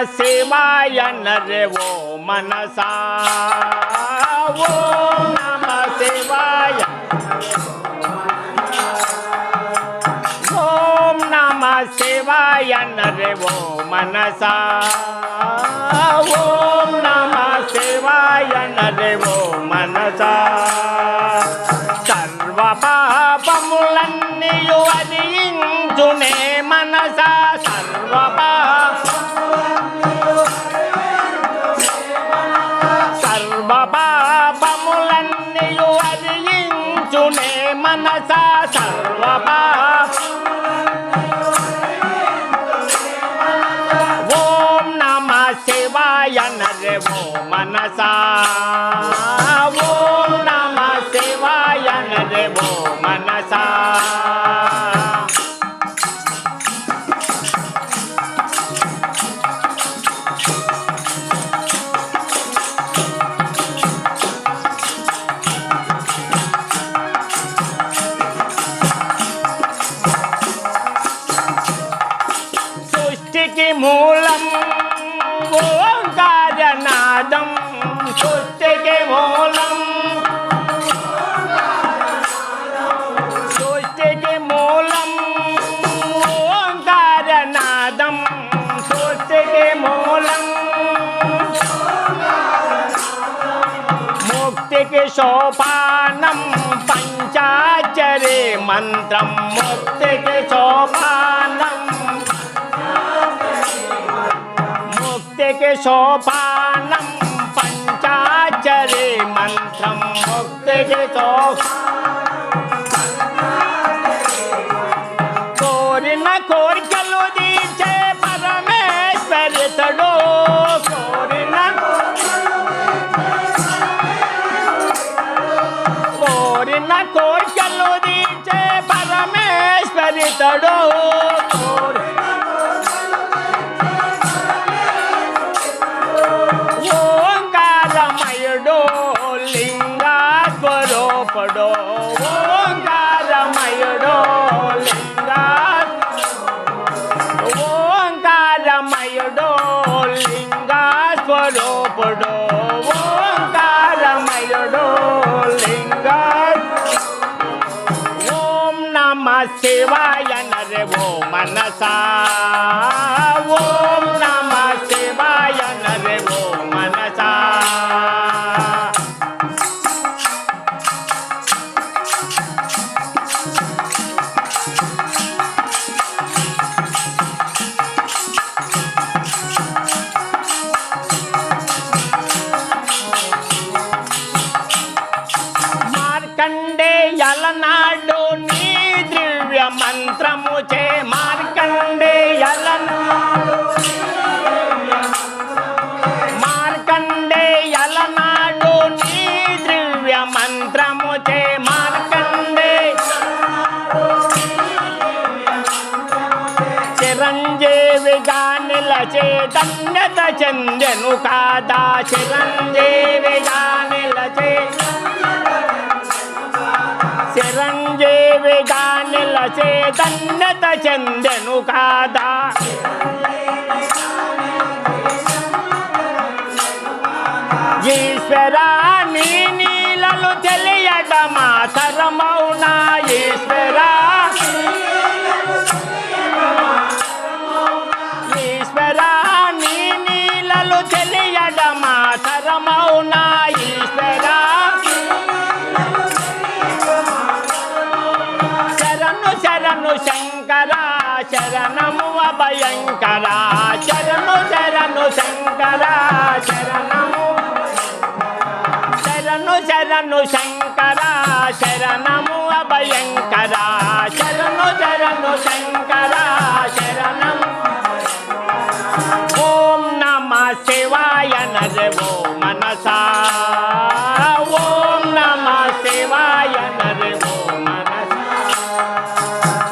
शिवाय नरे वो मनसा ओम नमः शिवाय ओम नमः शिवाय नरे वो मनसा ओम नमः शिवाय नरे वो मनसा सर्व पापमुलन्नियु हరించునే మనసా सर्व పాపములన్నియు హరించునే మనసా सर्व ఓం నమః శివాయ నరే ఓ మనసా ఓం నమః శివాయ నరే ఓ మనసా మూలం ఓంకారనాదం సృష్టికి మూలం సృష్టికి మూలం ఓంకారనాదం సృష్టికి మూలం ముక్తికి సోపానం పంచాక్షరి మంత్రం ముక్తికి సోపానం ముక్తికి సోపానం పంచాక్షరి మంత్రం ముక్తికి కోరిన కోరికలు తీర్చే పరమేశ్వరుడు కోరిన కోరికలు తీర్చే పరమేశ్వరుడు లింగాస్వరూపుడు ఓంకారమయుడు ఓంకారమయుడు లింగాస్వరూపుడు ఓంకారమయుడు ఓం నమః శివాయ నరే ఓ మనసా ఓం నమః శివాయ నరే ఓ మనసా మార్కండేయలనాడు నీ దివ్య మంత్రము చే మార్కండేయలనాడు నీ దివ్య మంత్రము చే చిరంజీవిగా నిలచే ధన్యత చెందెను కాదా చిరంజీవిగా నిలచే చిరంజీవిగా నిలచే ధన్యత చెందెను కాదా ఈశ్వరా నీ నీలలు తెలియడమా తరమౌనా ఈశ్వరా ఈశ్వరా నీ నీలలు తెలియడమా తరమౌనా ఈశ్వరా శరణు శరణు శంకర శరణము అభయంకర శరణు శరణు శంకర శరణము శరణు శరణు శంకర శరణము అభయంకర శరణు శరణు శంకర శరణము ఓం నమః శివాయ నరే ఓ మనసా ఓం నమః శివాయ నరే ఓ మనసా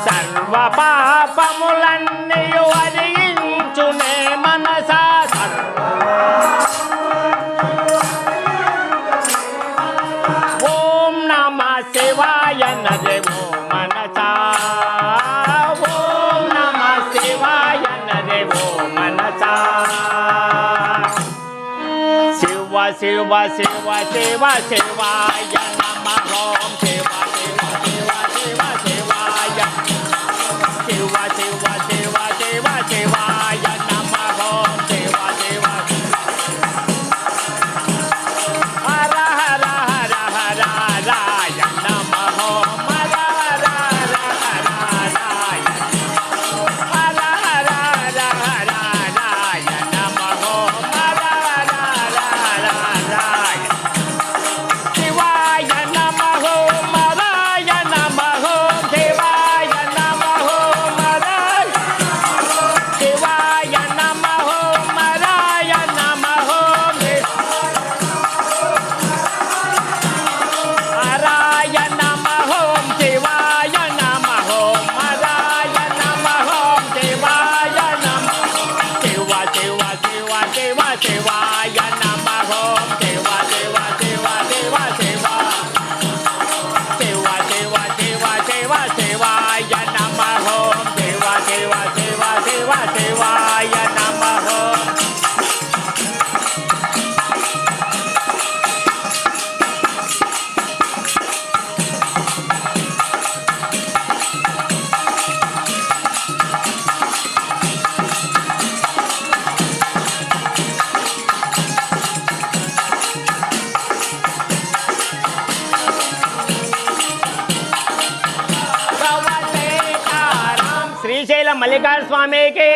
సర్వ పాపములన్నీయు హరించునే మనసా ఓం నమః శివాయ నరే ఓ మనసా शिवा शिवा शिवा शिवाय नमः ओम शिवा शिवा शिवा शिवा शिवाय शिवा शिवा शिवा शिवा शिवाय नमः ओम शिवा शिवा हर हर हर हर राय नमः ओम हर हर हर राय हर हर हर राय नमः ओम हर हर हर राय शिवाय नमः ओम हराय नमः ओम शिवाय नमः ओम हराय शिवाय नमः ओम हराय नमः ओम हराय नमः ओम शिवाय नमः ओम हराय नमः ओम शिवाय नमः शिवा शिवा शिवा शिवा शिवाय नमः ओम शिवा शिवा शिवा शिवा शिवा शिवा शिवा शिवा शिवा शिवाय नमः ओम शिवा शिवा शिवा शिवा शिवाय नमः ओम శ్రీశైలం మల్లికార్జున స్వామికి